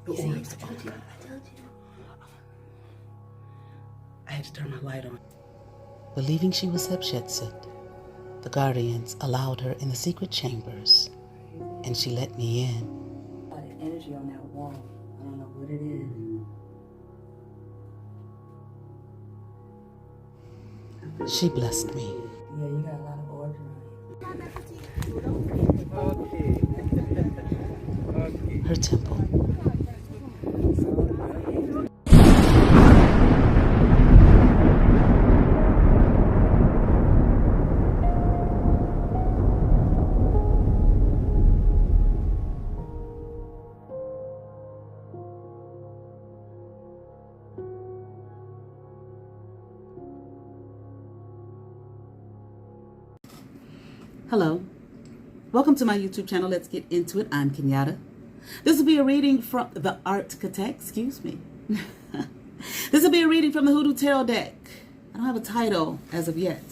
See, I told you. I had to turn my light on. Believing she was Hatshepsut, the guardians allowed her in the secret chambers, and she let me in. A lot of energy on that wall. I don't know what it is. She blessed me. Yeah, you got a lot of orbs around you. Her temple. Hello, welcome to my YouTube channel. Let's get into it. I'm Kenyatta. This will be a reading from the ArtKitech. Excuse me. This will be a reading from the Hoodoo Tarot deck. I don't have a title as of yet.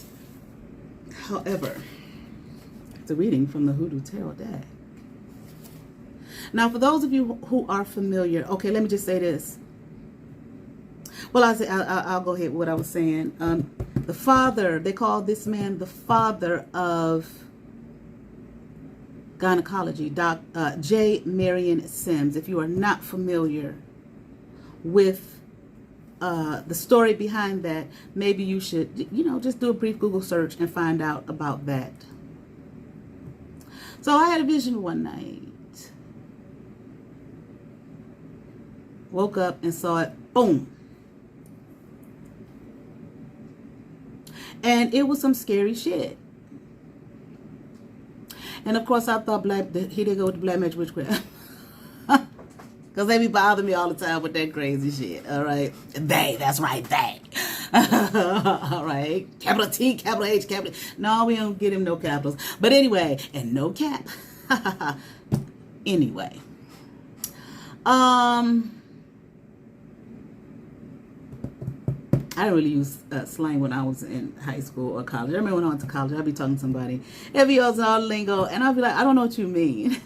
However, it's a reading from the Hoodoo Tarot deck. Now, for those of you who are familiar, okay, let me just say this. Well, I'll go ahead with what I was saying. The father, they call this man the father of gynecology, J. Marion Sims. If you are not familiar with the story behind that, maybe you should, just do a brief Google search and find out about that. So I had a vision one night. Woke up and saw it, boom. And it was some scary shit. And of course, I thought he did go with the black magic witchcraft. Because they be bothering me all the time with that crazy shit. All right. They, that's right, they. All right. Capital T, capital H, capital. No, we don't get him no capitals. But anyway, and no cap. Anyway. I didn't really use slang when I was in high school or college. I remember when I went to college, I'd be talking to somebody. They'd be using all the lingo, and I'd be like, I don't know what you mean.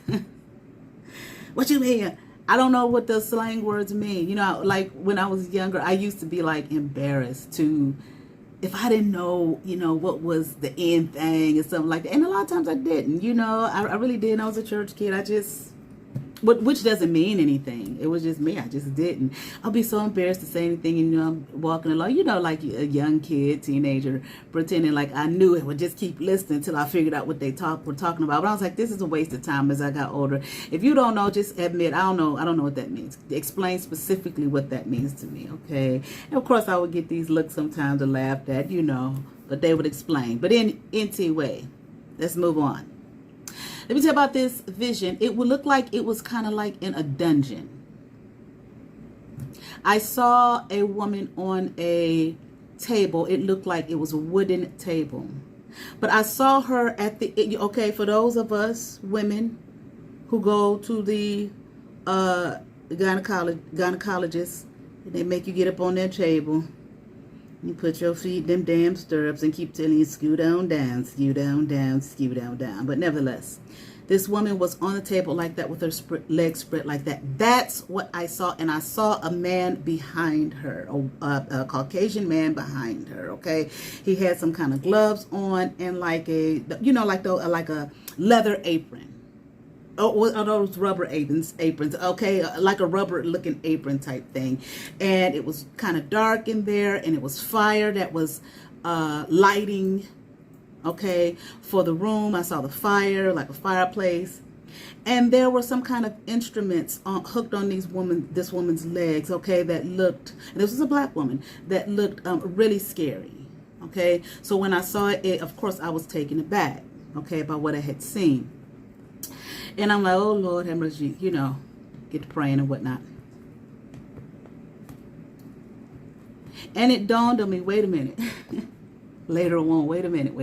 What you mean? I don't know what the slang words mean. You know, like when I was younger, I used to be like embarrassed to, if I didn't know, what was the end thing or something like that. And a lot of times I didn't, I really didn't. I was a church kid. Which doesn't mean anything. It was just me. I just didn't. I'll be so embarrassed to say anything. And, I'm walking along, like a young kid, teenager, pretending like I knew it. Would just keep listening until I figured out what they were talking about. But I was like, this is a waste of time as I got older. If you don't know, just admit, I don't know what that means. Explain specifically what that means to me, okay? And, of course, I would get these looks sometimes to laugh at, but they would explain. But anyway, let's move on. Let me tell you about this vision. It would look like it was kind of like in a dungeon. I saw a woman on a table. It looked like it was a wooden table. But I saw her at okay, for those of us women who go to the gynecologist, they make you get up on their table. You put your feet in them damn stirrups and keep telling you, scoot on down, scoot on down, scoot on down. But nevertheless, this woman was on the table like that with her legs spread like that. That's what I saw. And I saw a man behind her, a Caucasian man behind her, okay? He had some kind of gloves on and like a, like a leather apron. Oh, those rubber aprons, okay, like a rubber looking apron type thing. And it was kind of dark in there, and it was fire that was lighting, okay, for the room. I saw the fire, like a fireplace. And there were some kind of instruments hooked on this woman's legs, okay, that looked, this was a black woman, that looked really scary, okay. So when I saw it, of course, I was taken aback, okay, by what I had seen. And I'm like, oh, Lord, have mercy, get to praying and whatnot. And it dawned on me, wait a minute. Later on, wait a minute.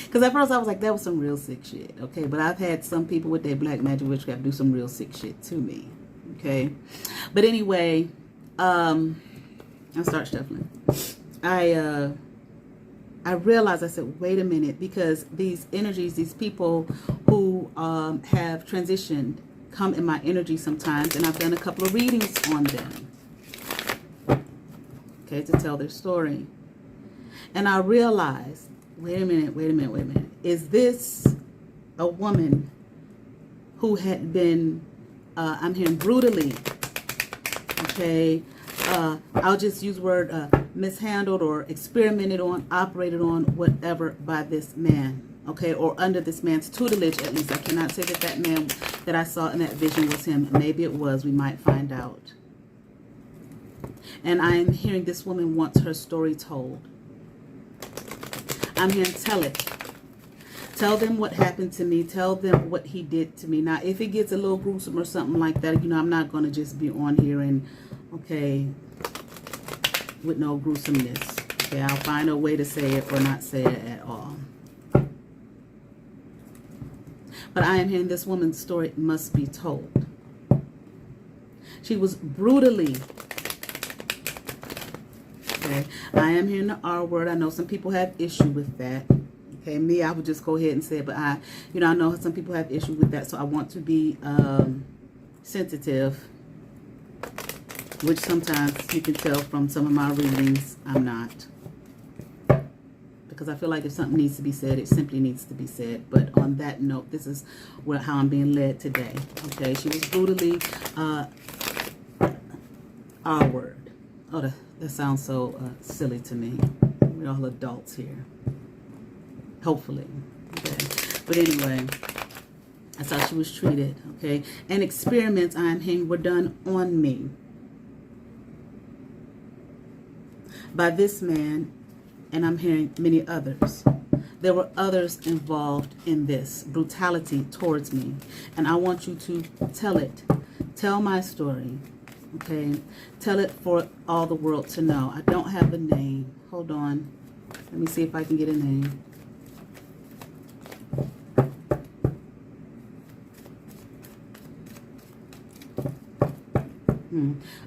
Because at first I was like, that was some real sick shit, okay? But I've had some people with their black magic witchcraft do some real sick shit to me, okay? But anyway, I'll start shuffling. I realized, I said, wait a minute, because these energies, these people who have transitioned come in my energy sometimes, and I've done a couple of readings on them, okay, to tell their story. And I realized, wait a minute. Is this a woman who had been, I'm hearing brutally, okay, I'll just use the word mishandled or experimented on, operated on, whatever, by this man, okay, or under this man's tutelage at least. I cannot say that that man that I saw in that vision was him. Maybe it was. We might find out. And I'm hearing this woman wants her story told. I'm hearing tell it. Tell them what happened to me. Tell them what he did to me. Now, if it gets a little gruesome or something like that, you know, I'm not going to just be on here and, okay, with no gruesomeness. Okay, I'll find a way to say it or not say it at all. But I am hearing this woman's story must be told. She was brutally, okay, I am hearing the R word. I know some people have issue with that. Okay, me, I would just go ahead and say it, but I know some people have issue with that, so I want to be sensitive, which sometimes you can tell from some of my readings I'm not. Because I feel like if something needs to be said, it simply needs to be said. But on that note, this is how I'm being led today. Okay, she was brutally R word. Oh, that sounds so silly to me. We're all adults here. Hopefully. Okay. But anyway, that's how she was treated. Okay. And experiments, I'm hearing, were done on me by this man, and I'm hearing many others. There were others involved in this brutality towards me, and I want you to tell it. Tell my story. Okay. Tell it for all the world to know. I don't have a name. Hold on. Let me see if I can get a name.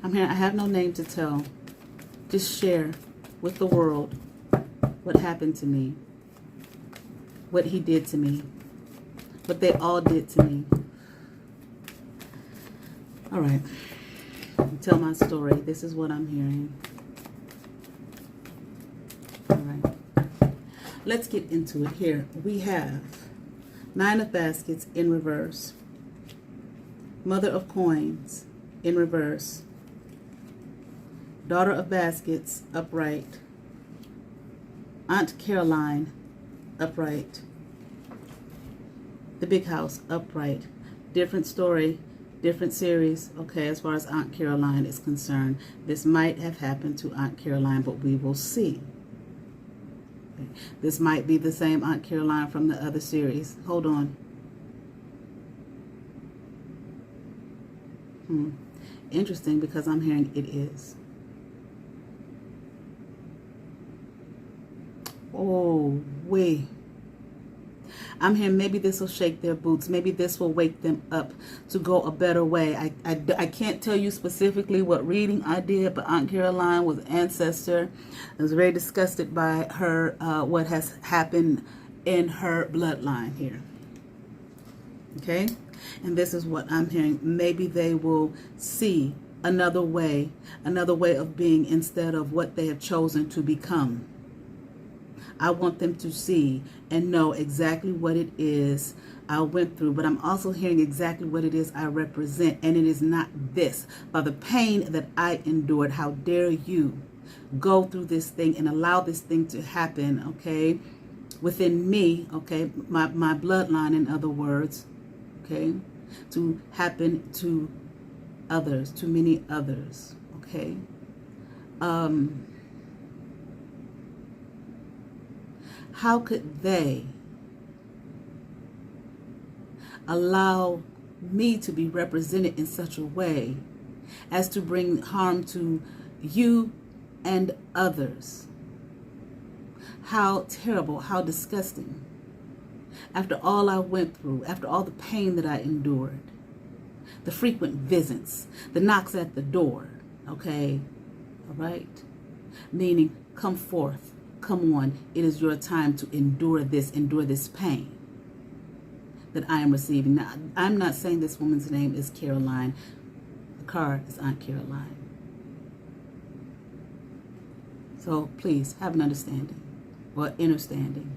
I'm here. I have no name to tell. Just share with the world what happened to me, what he did to me, what they all did to me. All right. Tell my story. This is what I'm hearing. All right. Let's get into it here. We have Nine of Baskets in reverse. Mother of Coins in reverse. Daughter of Baskets upright. Aunt Caroline upright. The Big House upright. Different story, different series, okay, as far as Aunt Caroline is concerned. This might have happened to Aunt Caroline, but we will see. Okay. This might be the same Aunt Caroline from the other series. Hold on. Interesting, because I'm hearing it is. Oh, wait. I'm hearing maybe this will shake their boots. Maybe this will wake them up to go a better way. I can't tell you specifically what reading I did, but Aunt Caroline was an ancestor. I was very disgusted by her, what has happened in her bloodline here. Okay? And this is what I'm hearing. Maybe they will see another way of being instead of what they have chosen to become. I want them to see and know exactly what it is I went through, but I'm also hearing exactly what it is I represent, and it is not this. By the pain that I endured, how dare you go through this thing and allow this thing to happen, okay, within me, okay, my bloodline, in other words, okay, to happen to others, to many others, okay. How could they allow me to be represented in such a way as to bring harm to you and others? How terrible, how disgusting. After all I went through, after all the pain that I endured, the frequent visits, the knocks at the door, okay, all right, meaning come forth. Come on, it is your time to endure this pain. that I am receiving. Now, I'm not saying this woman's name is Caroline. The card is Aunt Caroline. So please have an understanding or understanding.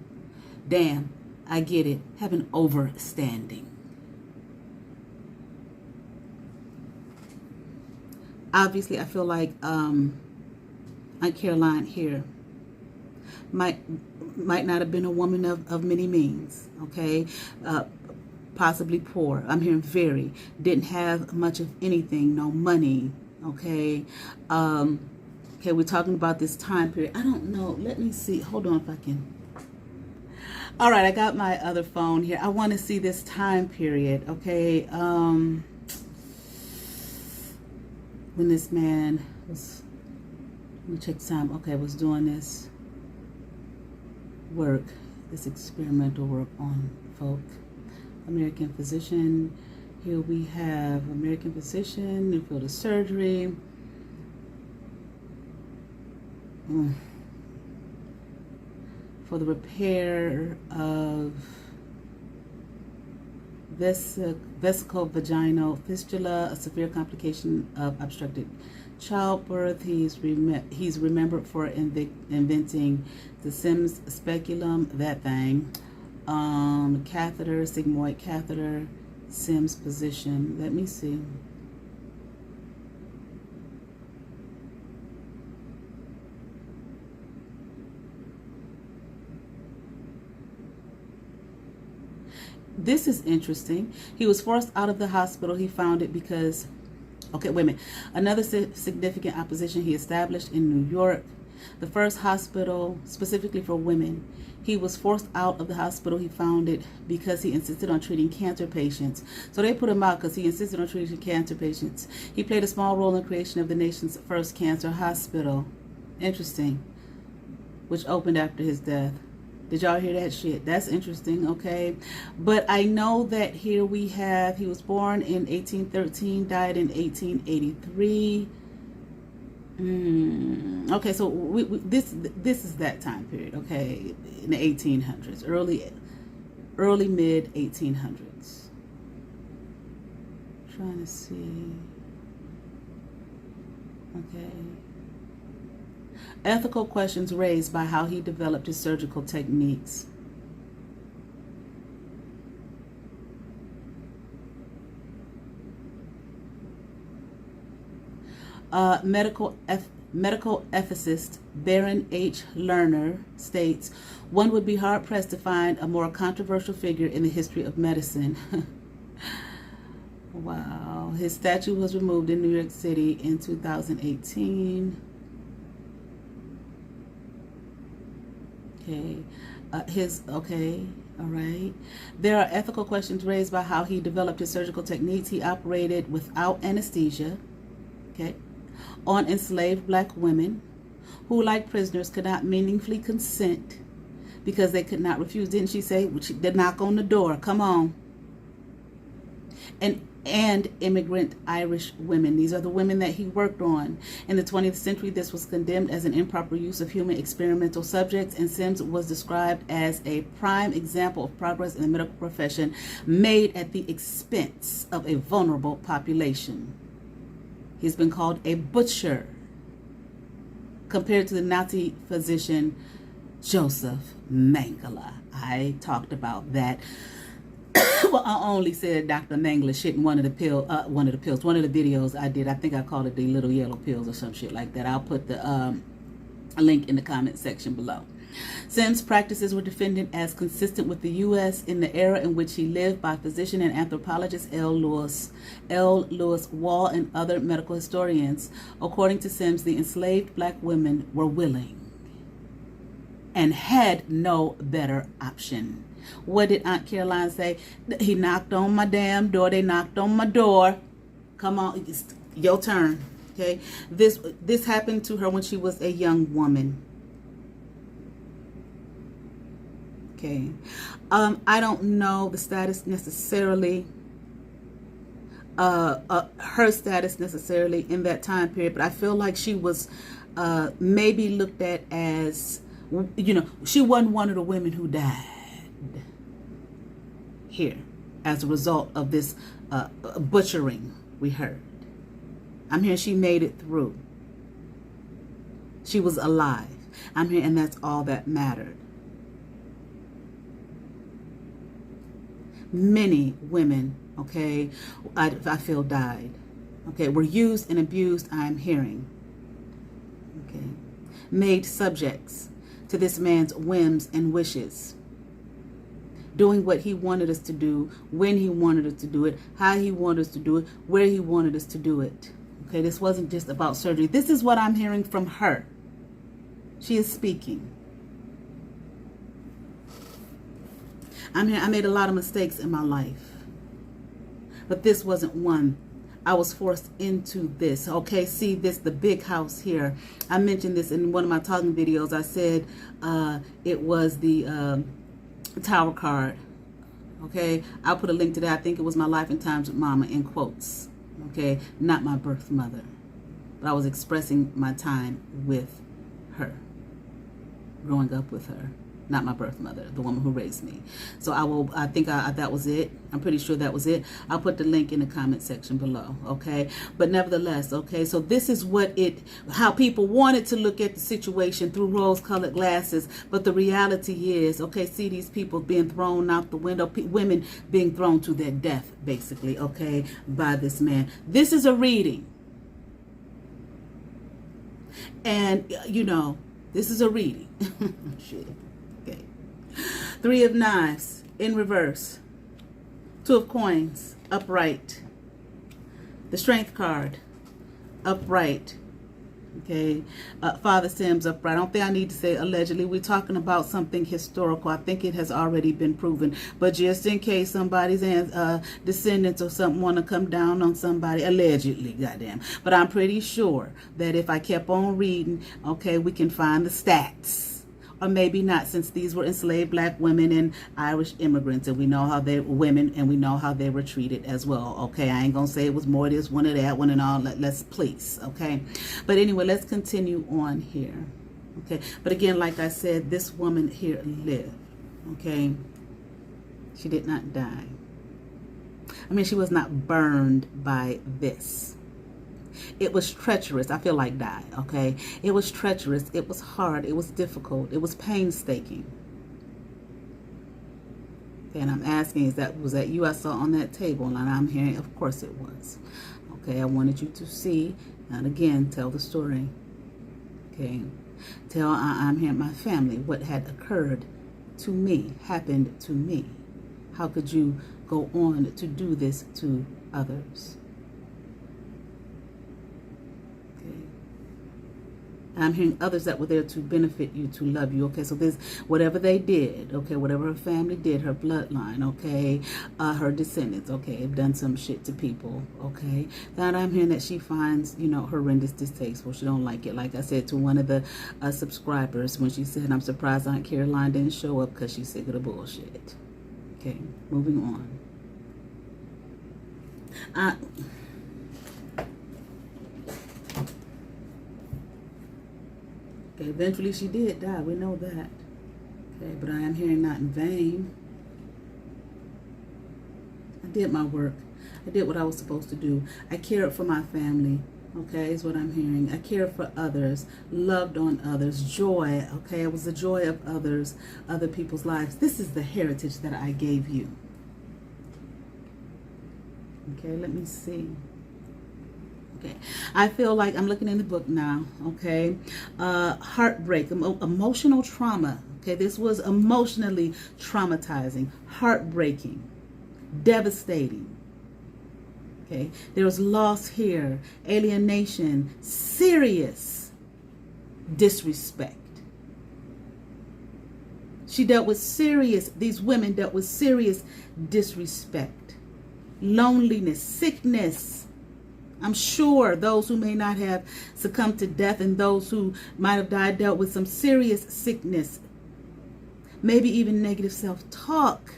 Damn, I get it. Have an overstanding. Obviously, I feel like Aunt Caroline here might not have been a woman of many means, okay? Possibly poor. I'm hearing very. Didn't have much of anything, no money, okay? Okay, we're talking about this time period. I don't know. Let me see. Hold on if I can. All right, I got my other phone here. I want to see this time period, okay? When this man was, let me check the time. Okay, was doing this work, this experimental work on folk. American physician. Here we have American physician, new field of surgery. For the repair of vesicovaginal fistula, a severe complication of obstructed childbirth. He's remembered for inventing the Sims speculum, that thing, catheter, sigmoid catheter, Sims position. Let me see. This is interesting. He was forced out of the hospital. He found it because, okay, wait a minute. Another significant opposition he established in New York, the first hospital specifically for women. He was forced out of the hospital he founded because he insisted on treating cancer patients. So they put him out because he insisted on treating cancer patients. He played a small role in the creation of the nation's first cancer hospital. Interesting. Which opened after his death. Did y'all hear that shit? That's interesting, okay? But I know that here we have, he was born in 1813, died in 1883. Okay, so this is that time period, okay? In the 1800s, early mid 1800s. Trying to see. Okay. Ethical questions raised by how he developed his surgical techniques. Medical ethicist Baron H. Lerner states, one would be hard-pressed to find a more controversial figure in the history of medicine. Wow. His statue was removed in New York City in 2018. Okay. All right. There are ethical questions raised by how he developed his surgical techniques. He operated without anesthesia, okay, on enslaved black women who, like prisoners, could not meaningfully consent because they could not refuse. Didn't she say they'd knock on the door? Come on. And immigrant Irish women. These are the women that he worked on. In the 20th century, this was condemned as an improper use of human experimental subjects, and Sims was described as a prime example of progress in the medical profession made at the expense of a vulnerable population. He's been called a butcher compared to the Nazi physician Joseph Mengele. I talked about that. Well, I only said Dr. Mengele shit in one of the videos I did. I think I called it the little yellow pills or some shit like that. I'll put the link in the comment section below. Sims' practices were defended as consistent with the U.S. in the era in which he lived by physician and anthropologist L. Lewis Wall and other medical historians. According to Sims, the enslaved black women were willing and had no better option. What did Aunt Caroline say? He knocked on my damn door. They knocked on my door. Come on, it's your turn. Okay, this happened to her when she was a young woman. Okay, I don't know the status necessarily. Her status necessarily in that time period, but I feel like she was maybe looked at as, you know, she wasn't one of the women who died here. as a result of this butchering we heard. I'm hearing she made it through. She was alive. I'm here, and that's all that mattered. Many women, okay, I feel died. Okay, were used and abused, I'm hearing. Okay, made subjects to this man's whims and wishes. Doing what he wanted us to do, when he wanted us to do it, how he wanted us to do it, where he wanted us to do it. Okay, this wasn't just about surgery. This is what I'm hearing from her. She is speaking. I made a lot of mistakes in my life, but this wasn't one. I was forced into this. Okay, see this, the big house here. I mentioned this in one of my talking videos. I said it was the Tower card. Okay, I'll put a link to that. I think it was my life and times with mama in quotes. Okay, not my birth mother, but I was expressing my time with her, growing up with her. Not my birth mother, the woman who raised me. So I think that was it. I'm pretty sure that was it. I'll put the link in the comment section below, okay? But nevertheless, okay, so this is how people wanted to look at the situation through rose-colored glasses, but the reality is, okay, see these people being thrown out the window, women being thrown to their death, basically, okay, by this man. This is a reading. And, you know, this is a reading. Shit. Okay. 3 of Knives in reverse. 2 of Coins upright. The Strength card upright. Okay. Father Sims upright. I don't think I need to say allegedly. We're talking about something historical. I think it has already been proven. But just in case somebody's descendants or something want to come down on somebody, allegedly, goddamn. But I'm pretty sure that if I kept on reading, okay, we can find the stats. Or maybe not, since these were enslaved black women and Irish immigrants, and we know how they were women, and we know how they were treated as well. Okay, I ain't gonna say it was more this one or that one and all. Let's please, okay. But anyway, let's continue on here. Okay, but again, like I said, this woman here lived. Okay, she did not die. I mean, she was not burned by this. It was treacherous. I feel like die, okay? It was treacherous. It was hard. It was difficult. It was painstaking. Okay, and I'm asking, was that you I saw on that table? And I'm hearing, of course it was. Okay, I wanted you to see, and again, tell the story. Okay, I'm hearing my family, what had occurred to me, happened to me. How could you go on to do this to others? I'm hearing others that were there to benefit you, to love you. Okay, so this, whatever they did, okay, whatever her family did, her bloodline, okay, her descendants, okay, have done some shit to people, okay. That I'm hearing that she finds, you know, horrendous, distasteful. She don't like it. Like I said to one of the subscribers when she said, I'm surprised Aunt Caroline didn't show up because she's sick of the bullshit. Okay, moving on. Okay, eventually she did die. We know that. Okay, but I am hearing not in vain. I did my work. I did what I was supposed to do. I cared for my family. Okay, is what I'm hearing. I cared for others, loved on others, joy. Okay, it was the joy of others, other people's lives. This is the heritage that I gave you. Okay, let me see. Okay, I feel like I'm looking in the book now. Okay, heartbreak, emotional trauma. Okay, this was emotionally traumatizing, heartbreaking, devastating. Okay, there was loss here, alienation, serious disrespect. She dealt with these women dealt with serious disrespect, loneliness, sickness. I'm sure those who may not have succumbed to death and those who might have died dealt with some serious sickness, maybe even negative self-talk.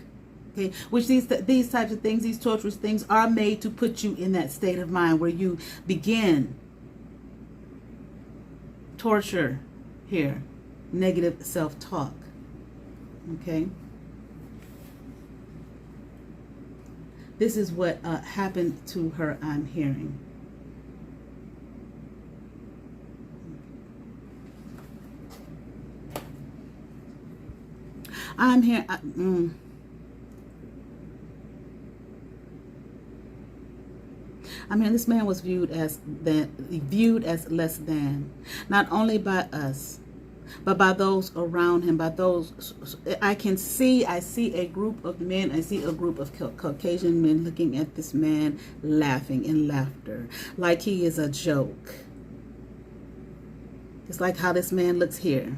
Okay, which these types of things, these torturous things, are made to put you in that state of mind where you begin torture here, negative self-talk. Okay. This is what happened to her, I'm hearing. I'm here. I mean, this man was viewed as less than, not only by us, but by those around him, by those I see a group of men, I see a group of Caucasian men looking at this man, laughing in laughter, like he is a joke. It's like how this man looks here.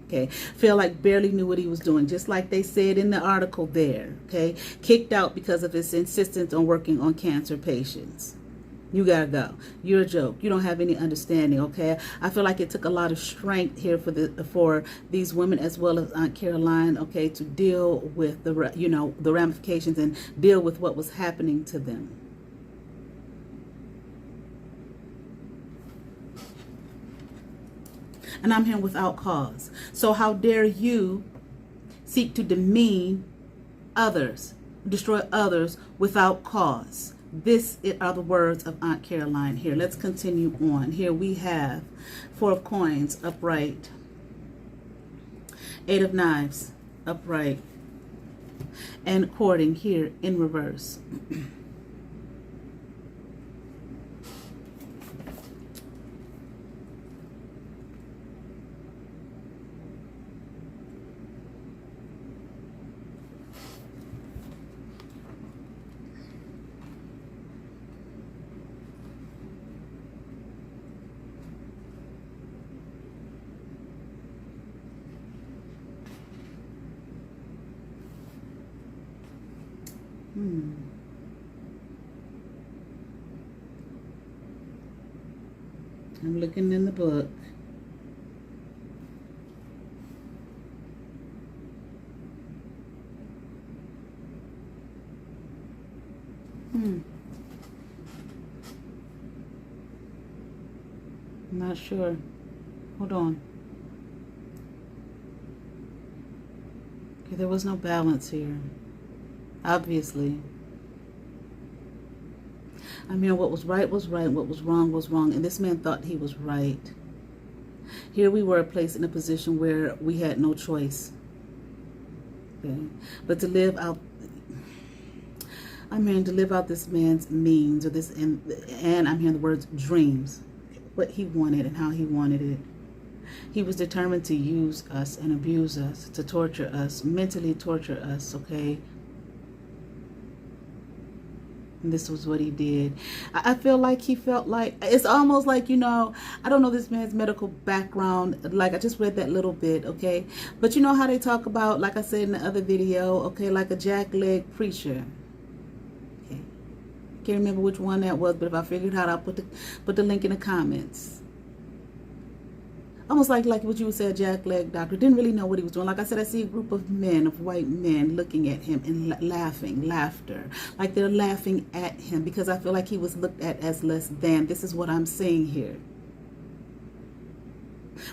Okay, feel like barely knew what he was doing, just like they said in the article there. Okay, kicked out because of his insistence on working on cancer patients. You gotta go. You're a joke. You don't have any understanding. Okay, I feel like it took a lot of strength here for these women as well as Aunt Caroline. Okay, to deal with the ramifications and deal with what was happening to them. And I'm here without cause. So how dare you seek to demean others, destroy others without cause? This are the words of Aunt Caroline here. Let's continue on. Here we have 4 of Coins upright, 8 of Knives upright, and courting here in reverse. I'm looking in the book. I'm not sure. Hold on. Okay, there was no balance here. Obviously. I mean, what was right was right, what was wrong was wrong, and this man thought he was right. Here we were placed in a position where we had no choice. Okay, but to live out, to live out this man's means, or this, and I'm hearing the words dreams, what he wanted and how he wanted it. He was determined to use us and abuse us, to torture us, mentally torture us, okay? And this was what he did. I feel like he felt like, it's almost like, I don't know this man's medical background. Like, I just read that little bit, okay? But you know how they talk about, like I said in the other video, okay, like a jackleg preacher. Okay. Can't remember which one that was, but if I figured out, I'll put the link in the comments. Almost like what you would say, a jackleg doctor. Didn't really know what he was doing. Like I said, I see a group of men, of white men, looking at him and laughter. Like they're laughing at him because I feel like he was looked at as less than. This is what I'm seeing here.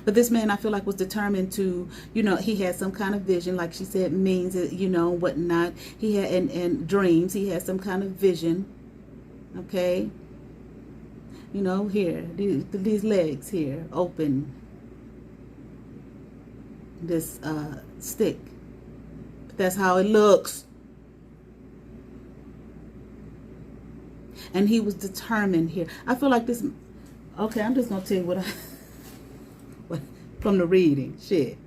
But this man, I feel like, was determined to, he had some kind of vision, like she said, means, whatnot. He had, and dreams. He had some kind of vision. Okay. Here, these legs here, open. This stick. That's how it looks. And he was determined here. I feel like this. Okay, I'm just gonna tell you what from the reading. Shit,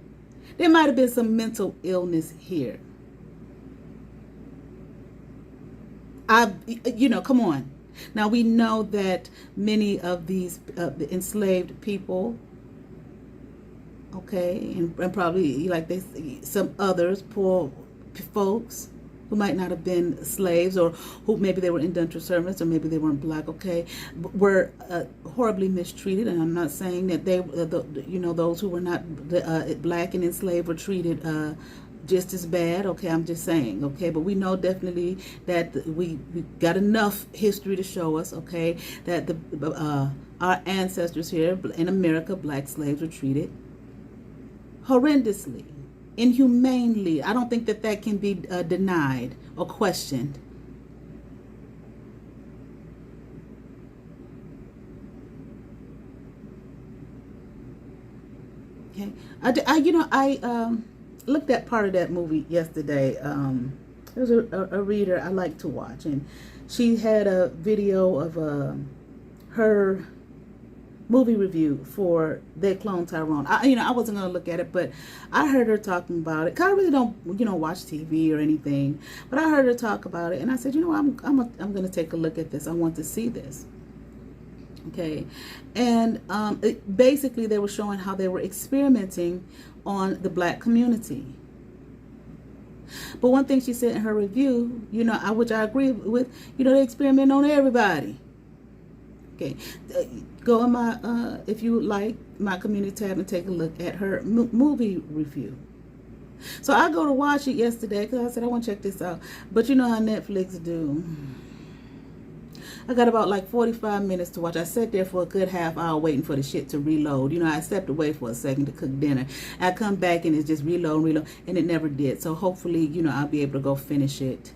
there might have been some mental illness here. Come on. Now we know that many of these the enslaved people. Okay, and probably like some others, poor folks who might not have been slaves, or who maybe they were indentured servants, or maybe they weren't black. Okay, were horribly mistreated, and I'm not saying that they, those who were not black and enslaved were treated just as bad. Okay, I'm just saying. Okay, but we know definitely that we got enough history to show us. Okay, that our ancestors here in America, black slaves, were treated horrendously, inhumanely. I don't think that can be denied or questioned. Okay. I looked at part of that movie yesterday. There's a reader I like to watch, and she had a video of her movie review for They Clone Tyrone. I wasn't gonna look at it, but I heard her talking about it. 'Cause I really don't, watch TV or anything, but I heard her talk about it, and I said, I'm gonna take a look at this. I want to see this. Okay, and basically they were showing how they were experimenting on the black community. But one thing she said in her review, which I agree with, they experiment on everybody. Okay, go in my, if you like, my community tab and take a look at her movie review. So I go to watch it yesterday because I said I want to check this out. But you know how Netflix do. I got about like 45 minutes to watch. I sat there for a good half hour waiting for the shit to reload. I stepped away for a second to cook dinner. I come back and it's just reload, and it never did. So hopefully, I'll be able to go finish it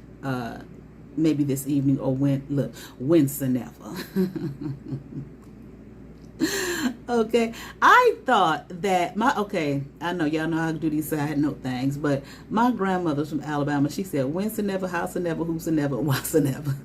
maybe this evening or whensoever. Okay, I thought that I know y'all know how to do these side note things, but my grandmother's from Alabama. She said, whensoever, howsoever, whosoever, whatsoever.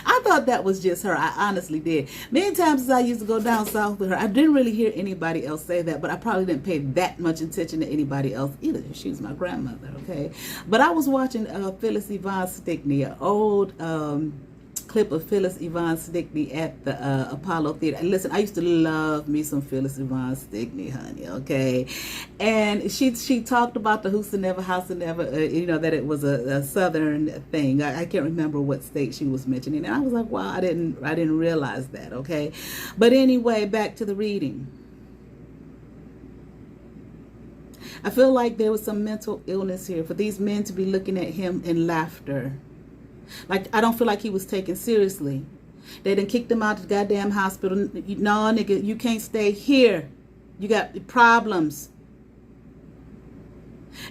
I thought that was just her. I honestly did. Many times as I used to go down south with her, I didn't really hear anybody else say that, but I probably didn't pay that much attention to anybody else either. She was my grandmother, okay? But I was watching Phyllis Yvonne Stickney, an old clip of Phyllis Yvonne Stickney at the Apollo Theater. And listen, I used to love me some Phyllis Yvonne Stickney, honey, okay? And she talked about the whosoever, howsoever, that it was a southern thing. I can't remember what state she was mentioning. And I was like, wow, I didn't realize that, okay? But anyway, back to the reading. I feel like there was some mental illness here for these men to be looking at him in laughter. Like, I don't feel like he was taken seriously. They done kicked him out of the goddamn hospital. No, nigga, you can't stay here. You got problems.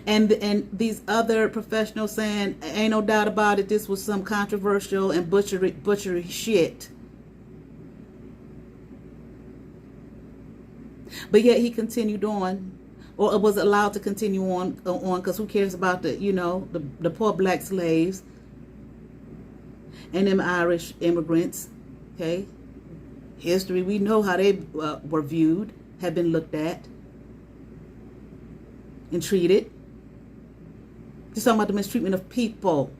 And these other professionals saying, ain't no doubt about it, this was some controversial and butchery shit. But yet he continued on, or was allowed to continue on, because who cares about the poor black slaves and them Irish immigrants, okay? History, we know how they were viewed, have been looked at, and treated. Just talking about the mistreatment of people.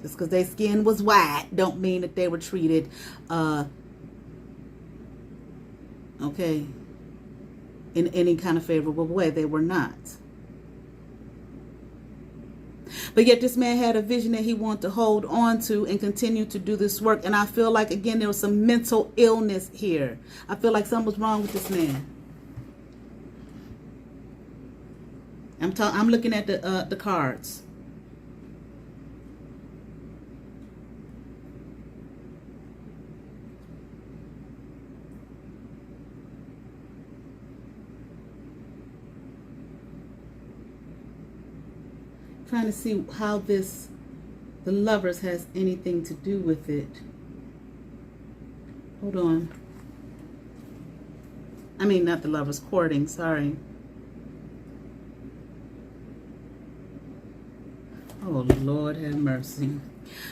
Just because their skin was white don't mean that they were treated, okay, in any kind of favorable way. They were not. But yet this man had a vision that he wanted to hold on to and continue to do this work. And I feel like, again, there was some mental illness here. I feel like something was wrong with this man. I'm looking at the cards. Trying to see how the lovers has anything to do with it. Hold on. I mean, not the lovers, courting, sorry. Oh, Lord have mercy.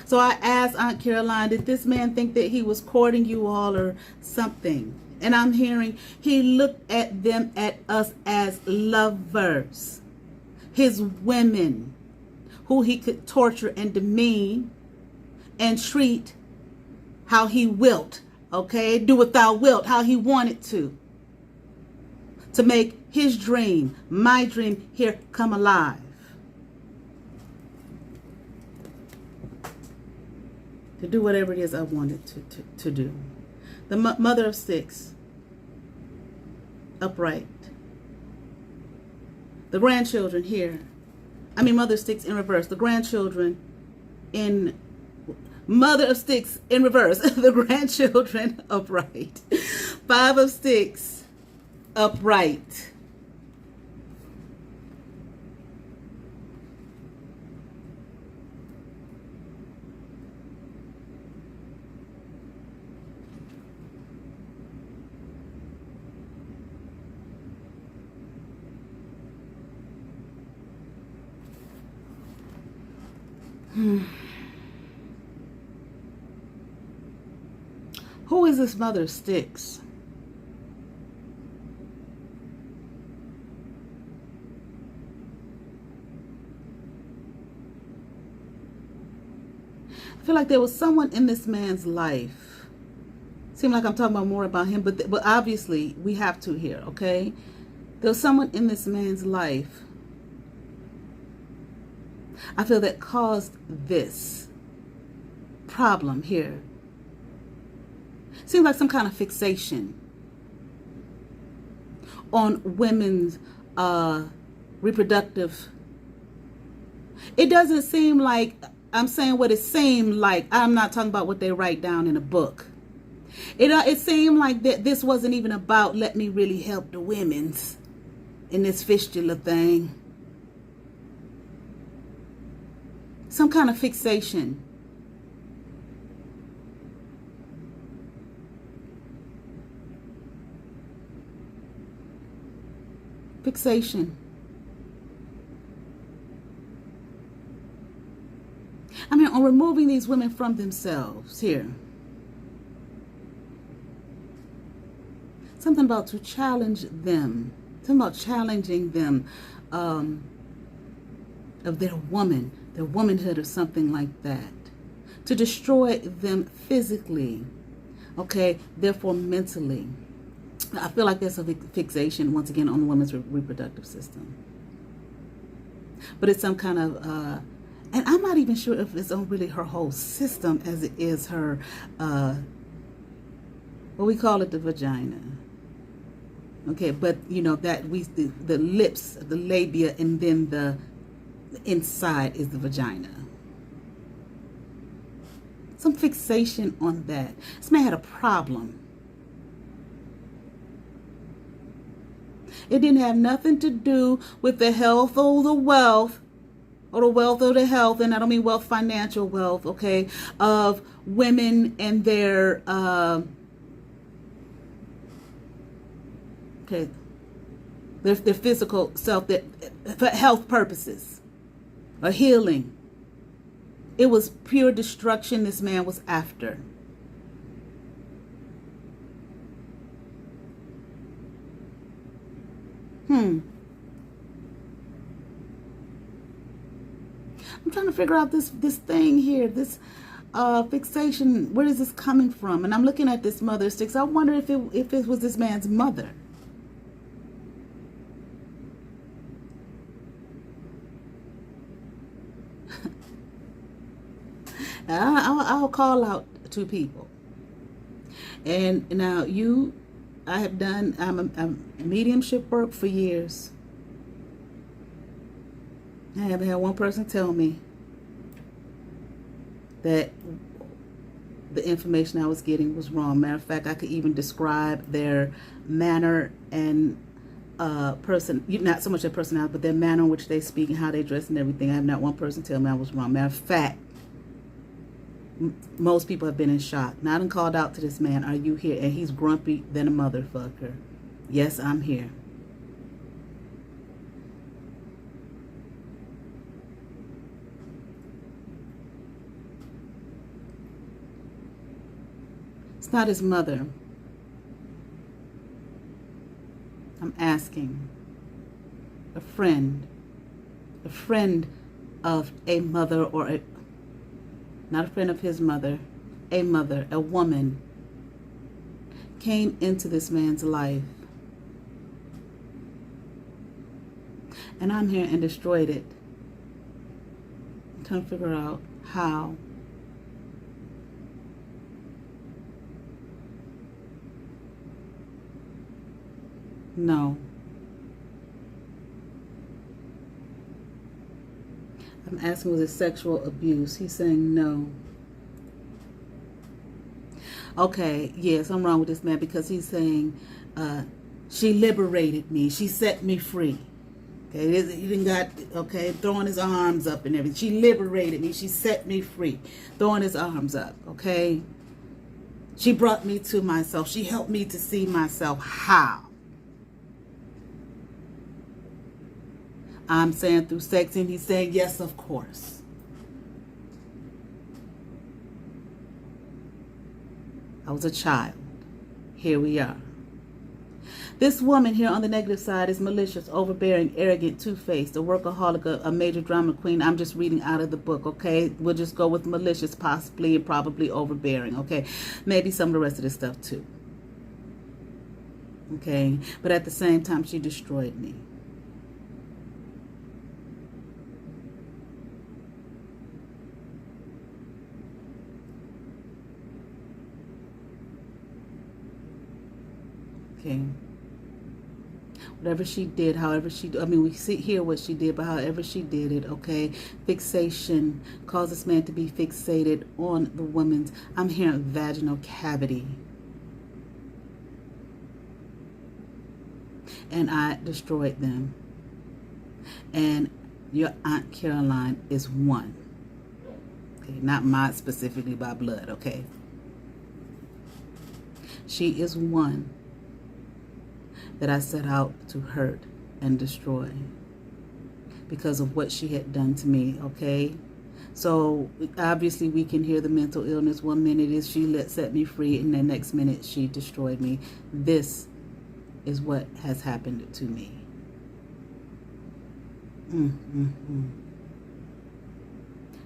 So I asked Aunt Caroline, did this man think that he was courting you all or something? And I'm hearing he looked at us as lovers. His women, who he could torture and demean and treat how he wilt, okay? Do without wilt, how he wanted to make his dream, my dream here come alive. To do whatever it is I wanted to do. The mother of six, upright. The grandchildren here. I mean, mother of six in reverse. The grandchildren in mother of six in reverse. The grandchildren upright. 5 of six upright. Who is this mother of sticks? I feel like there was someone in this man's life. Seems like I'm talking about more about him, but obviously we have to here, okay? There was someone in this man's life, I feel, that caused this problem here. Seems like some kind of fixation on women's reproductive. It doesn't seem like, I'm saying what it seemed like. I'm not talking about what they write down in a book. It seemed like that this wasn't even about, let me really help the women's in this fistula thing. Some kind of fixation. Fixation. I mean, on removing these women from themselves here. Something about to challenge them. Something about challenging them of their woman, their womanhood or something like that. To destroy them physically. Okay, therefore mentally. I feel like there's a fixation, once again, on the women's reproductive system. But it's some kind of, and I'm not even sure if it's on really her whole system as it is her, what we call it, the vagina. Okay, but you know that the lips, the labia, and then the inside is the vagina. Some fixation on that. This man had a problem. It didn't have nothing to do with the health or the wealth, or the wealth or the health, and I don't mean wealth, financial wealth, okay, of women and their, their physical self, that for health purposes or healing. It was pure destruction this man was after. I'm trying to figure out this thing here, this fixation. Where is this coming from? And I'm looking at this mother of sticks. I wonder if it was this man's mother. I'll call out two people. And now I have done mediumship work for years. I haven't had one person tell me that the information I was getting was wrong. Matter of fact, I could even describe their manner and not so much their personality, but their manner in which they speak and how they dress and everything. I have not one person tell me I was wrong. Matter of fact, most people have been in shock. Now I done called out to this man, "Are you here?" And he's grumpy than a motherfucker. Yes, I'm here. It's not his mother. I'm asking. A friend of a mother, or not a friend of his mother, a mother, a woman, came into this man's life. And I'm here and destroyed it. I'm trying to figure out how. No. I'm asking, was it sexual abuse? He's saying no. Okay, yes, I'm wrong with this man because he's saying she liberated me. She set me free. Okay, he didn't got, okay, throwing his arms up and everything. She liberated me. She set me free. Throwing his arms up, okay? She brought me to myself. She helped me to see myself. How? I'm saying through sex, and he's saying, yes, of course. I was a child. Here we are. This woman here on the negative side is malicious, overbearing, arrogant, two-faced, a workaholic, a major drama queen. I'm just reading out of the book, okay? We'll just go with malicious, possibly, and probably overbearing, okay? Maybe some of the rest of this stuff, too. Okay? But at the same time, she destroyed me. Okay? Whatever she did, however she, I mean, we see here what she did, but however she did it, okay? Fixation caused this man to be fixated on the woman's, I'm hearing vaginal cavity. And I destroyed them. And your Aunt Caroline is one. Okay, not mine specifically by blood, okay? She is one that I set out to hurt and destroy because of what she had done to me, okay? So obviously we can hear the mental illness. 1 minute is she set me free, and the next minute she destroyed me. This is what has happened to me.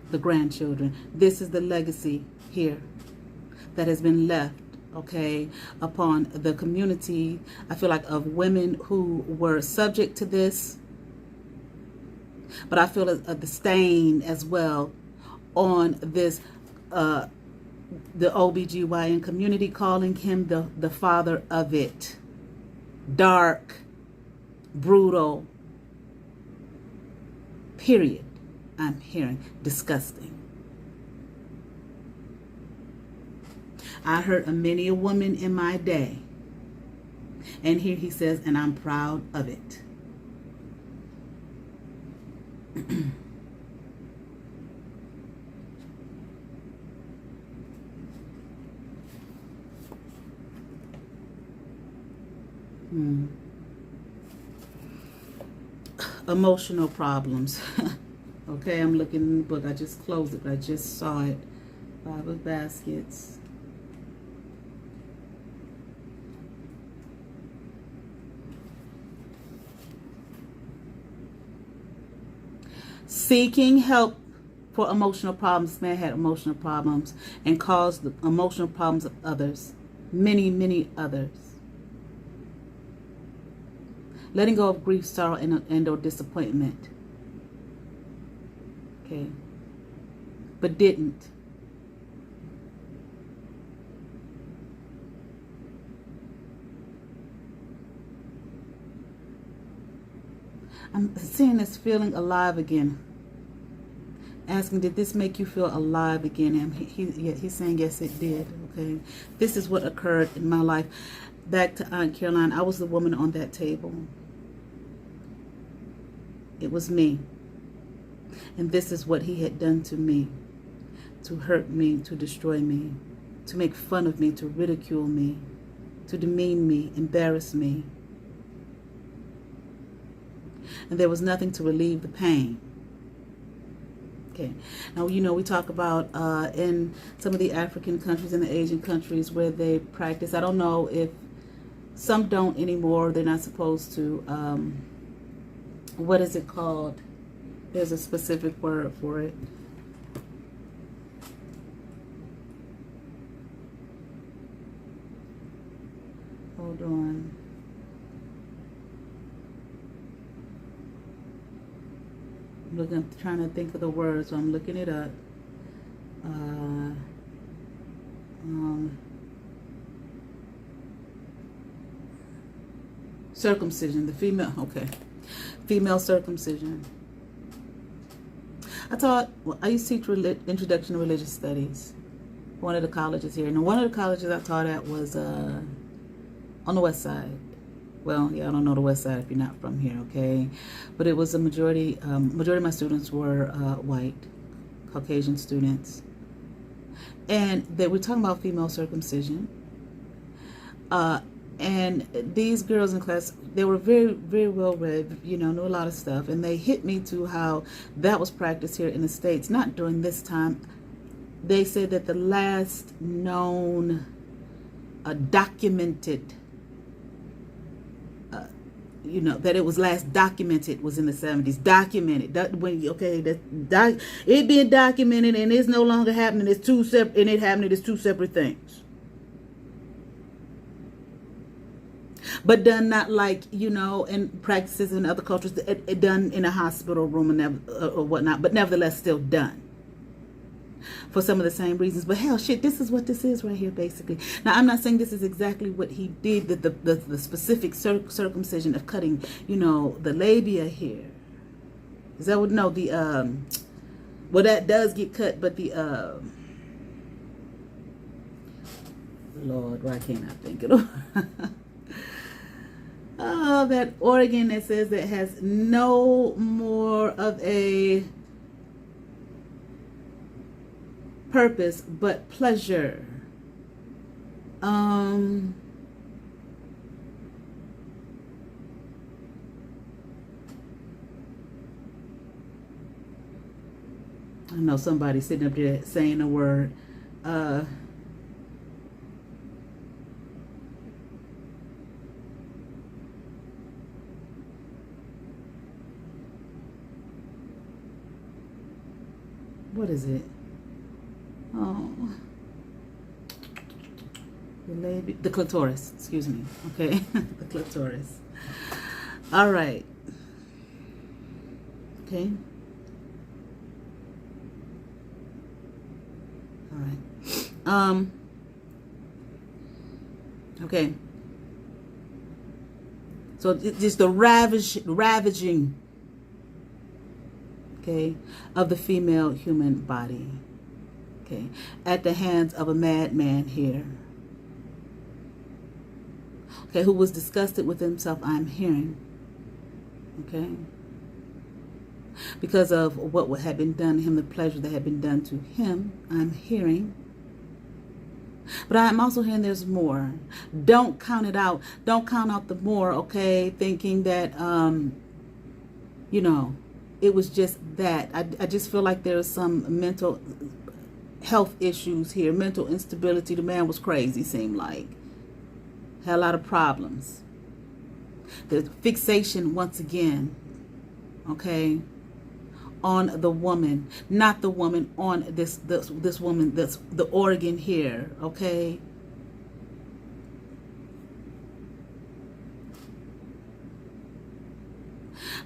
The grandchildren. This is the legacy here that has been left, okay, upon the community, I feel like, of women who were subject to this. But I feel the stain as well on this, the OBGYN community, calling him the father of it. Dark, brutal, period. I'm hearing disgusting. I hurt many a woman in my day. And here he says, and I'm proud of it. Emotional problems. Okay, I'm looking in the book. I just closed it, but I just saw it. 5 of Baskets. Seeking help for emotional problems. This man had emotional problems and caused the emotional problems of others. Many, many others. Letting go of grief, sorrow, and or disappointment. Okay. But didn't. I'm seeing this feeling alive again. Asking, did this make you feel alive again? And he's saying, yes, it did. Okay. This is what occurred in my life. Back to Aunt Caroline. I was the woman on that table. It was me. And this is what he had done to me. To hurt me, to destroy me, to make fun of me, to ridicule me, to demean me, embarrass me. And there was nothing to relieve the pain. Okay. Now, you know, we talk about in some of the African countries and the Asian countries where they practice. I don't know if some don't anymore. They're not supposed to. What is it called? There's a specific word for it. Hold on. I'm trying to think of the word, so I'm looking it up. Circumcision, the female, okay. Female circumcision. I used to teach introduction to religious studies. One of the colleges here. And one of the colleges I taught at was on the west side. Well, yeah, I don't know the west side if you're not from here, okay? But it was a majority of my students were white, Caucasian students. And they were talking about female circumcision. And these girls in class, they were very, very well read, you know, knew a lot of stuff. And they hit me to how that was practiced here in the States, not during this time. They said that the last known documented, you know, that it was last documented was in the 70s. Documented. It being documented and it's no longer happening. It's two separate, and it happening is two separate things. But done not like, you know, in practices in other cultures, it done in a hospital room or whatnot, but nevertheless still done. For some of the same reasons. But hell, shit, this is what this is right here, basically. Now, I'm not saying this is exactly what he did, the specific circumcision of cutting, you know, the labia here. Is that what, no, the, well, that does get cut, but the, Lord, why can't I think of it? Oh, that organ that says that has no more of a purpose but pleasure. I know somebody sitting up there saying a word. What is it? Oh, the clitoris, excuse me. Okay, the clitoris. All right. Okay. All right. Okay. So it's just the ravaging, okay, of the female human body. Okay, at the hands of a madman here. Okay, who was disgusted with himself, I'm hearing. Okay. Because of what had been done to him, the pleasure that had been done to him, I'm hearing. But I'm also hearing there's more. Don't count it out. Don't count out the more, okay? Thinking that, you know, it was just that. I just feel like there's some mental health issues here, mental instability. The man was crazy, seemed like. Had a lot of problems. The fixation, once again, okay, on the woman, not the woman, on this woman, that's the organ here, okay.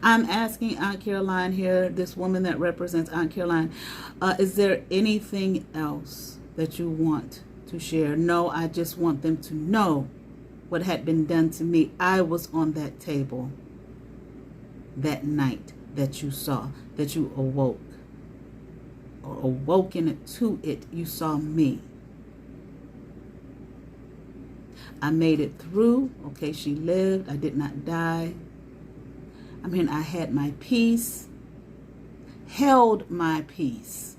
I'm asking Aunt Caroline here, this woman that represents Aunt Caroline, is there anything else that you want to share? No, I just want them to know what had been done to me. I was on that table that night that you saw, that you awoke, or awoken to it, you saw me. I made it through, okay, she lived, I did not die. I mean, I had my peace, held my peace,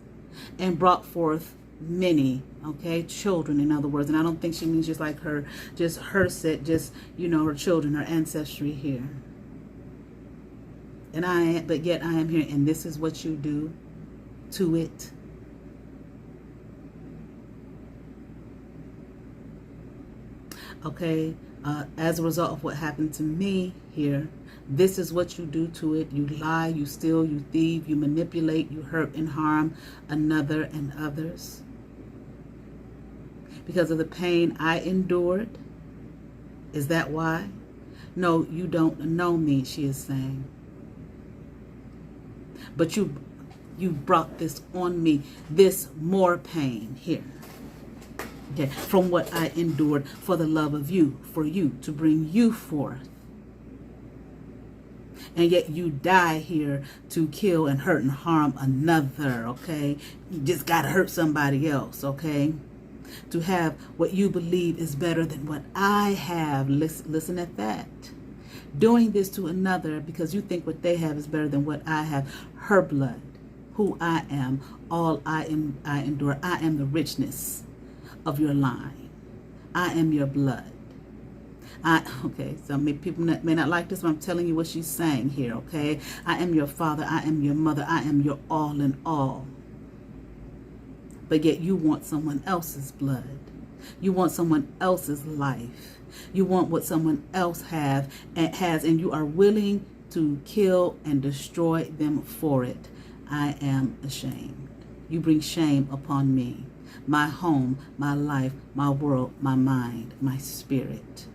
and brought forth many, okay, children, in other words. And I don't think she means just like her, just her set, just, you know, her children, her ancestry here. And but yet I am here, and this is what you do to it. Okay, as a result of what happened to me here, this is what you do to it. You lie, you steal, you thieve, you manipulate, you hurt and harm another and others. Because of the pain I endured. Is that why? No, you don't know me, she is saying. But you brought this on me, this more pain here. Okay, from what I endured for the love of you, for you, to bring you forth. And yet you die here to kill and hurt and harm another, okay? You just got to hurt somebody else, okay? To have what you believe is better than what I have. Listen at that. Doing this to another because you think what they have is better than what I have. Her blood, who I am, all I endure. I am the richness of your line. I am your blood. Okay, so people may not like this, but I'm telling you what she's saying here, okay? I am your father, I am your mother, I am your all in all. But yet you want someone else's blood. You want someone else's life. You want what someone else has, and you are willing to kill and destroy them for it. I am ashamed. You bring shame upon me, my home, my life, my world, my mind, my spirit.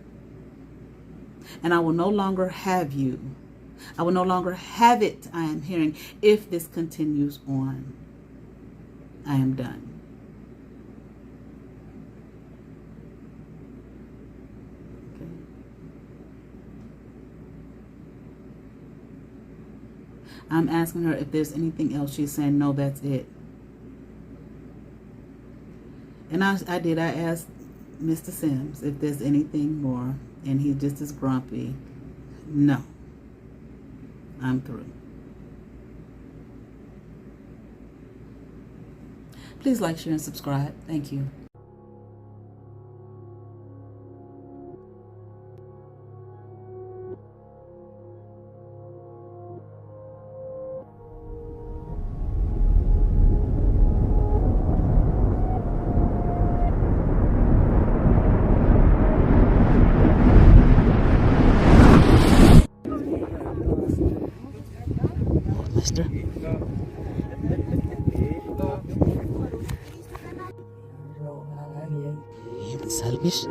And I will no longer have you. I will no longer have it, I am hearing, if this continues on. I am done. Okay. I'm asking her if there's anything else. She's saying, no, that's it. And I asked Mr. Sims if there's anything more, and he just is grumpy. No. I'm through. Please like, share, and subscribe. Thank you. Mister. Selfish.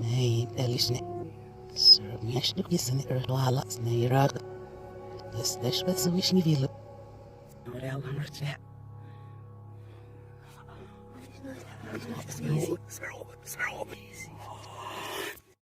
Nee, elishne. Sir, miash nuk isn't it wala snay rag. This was wish ni vil. Real hammer. Easy.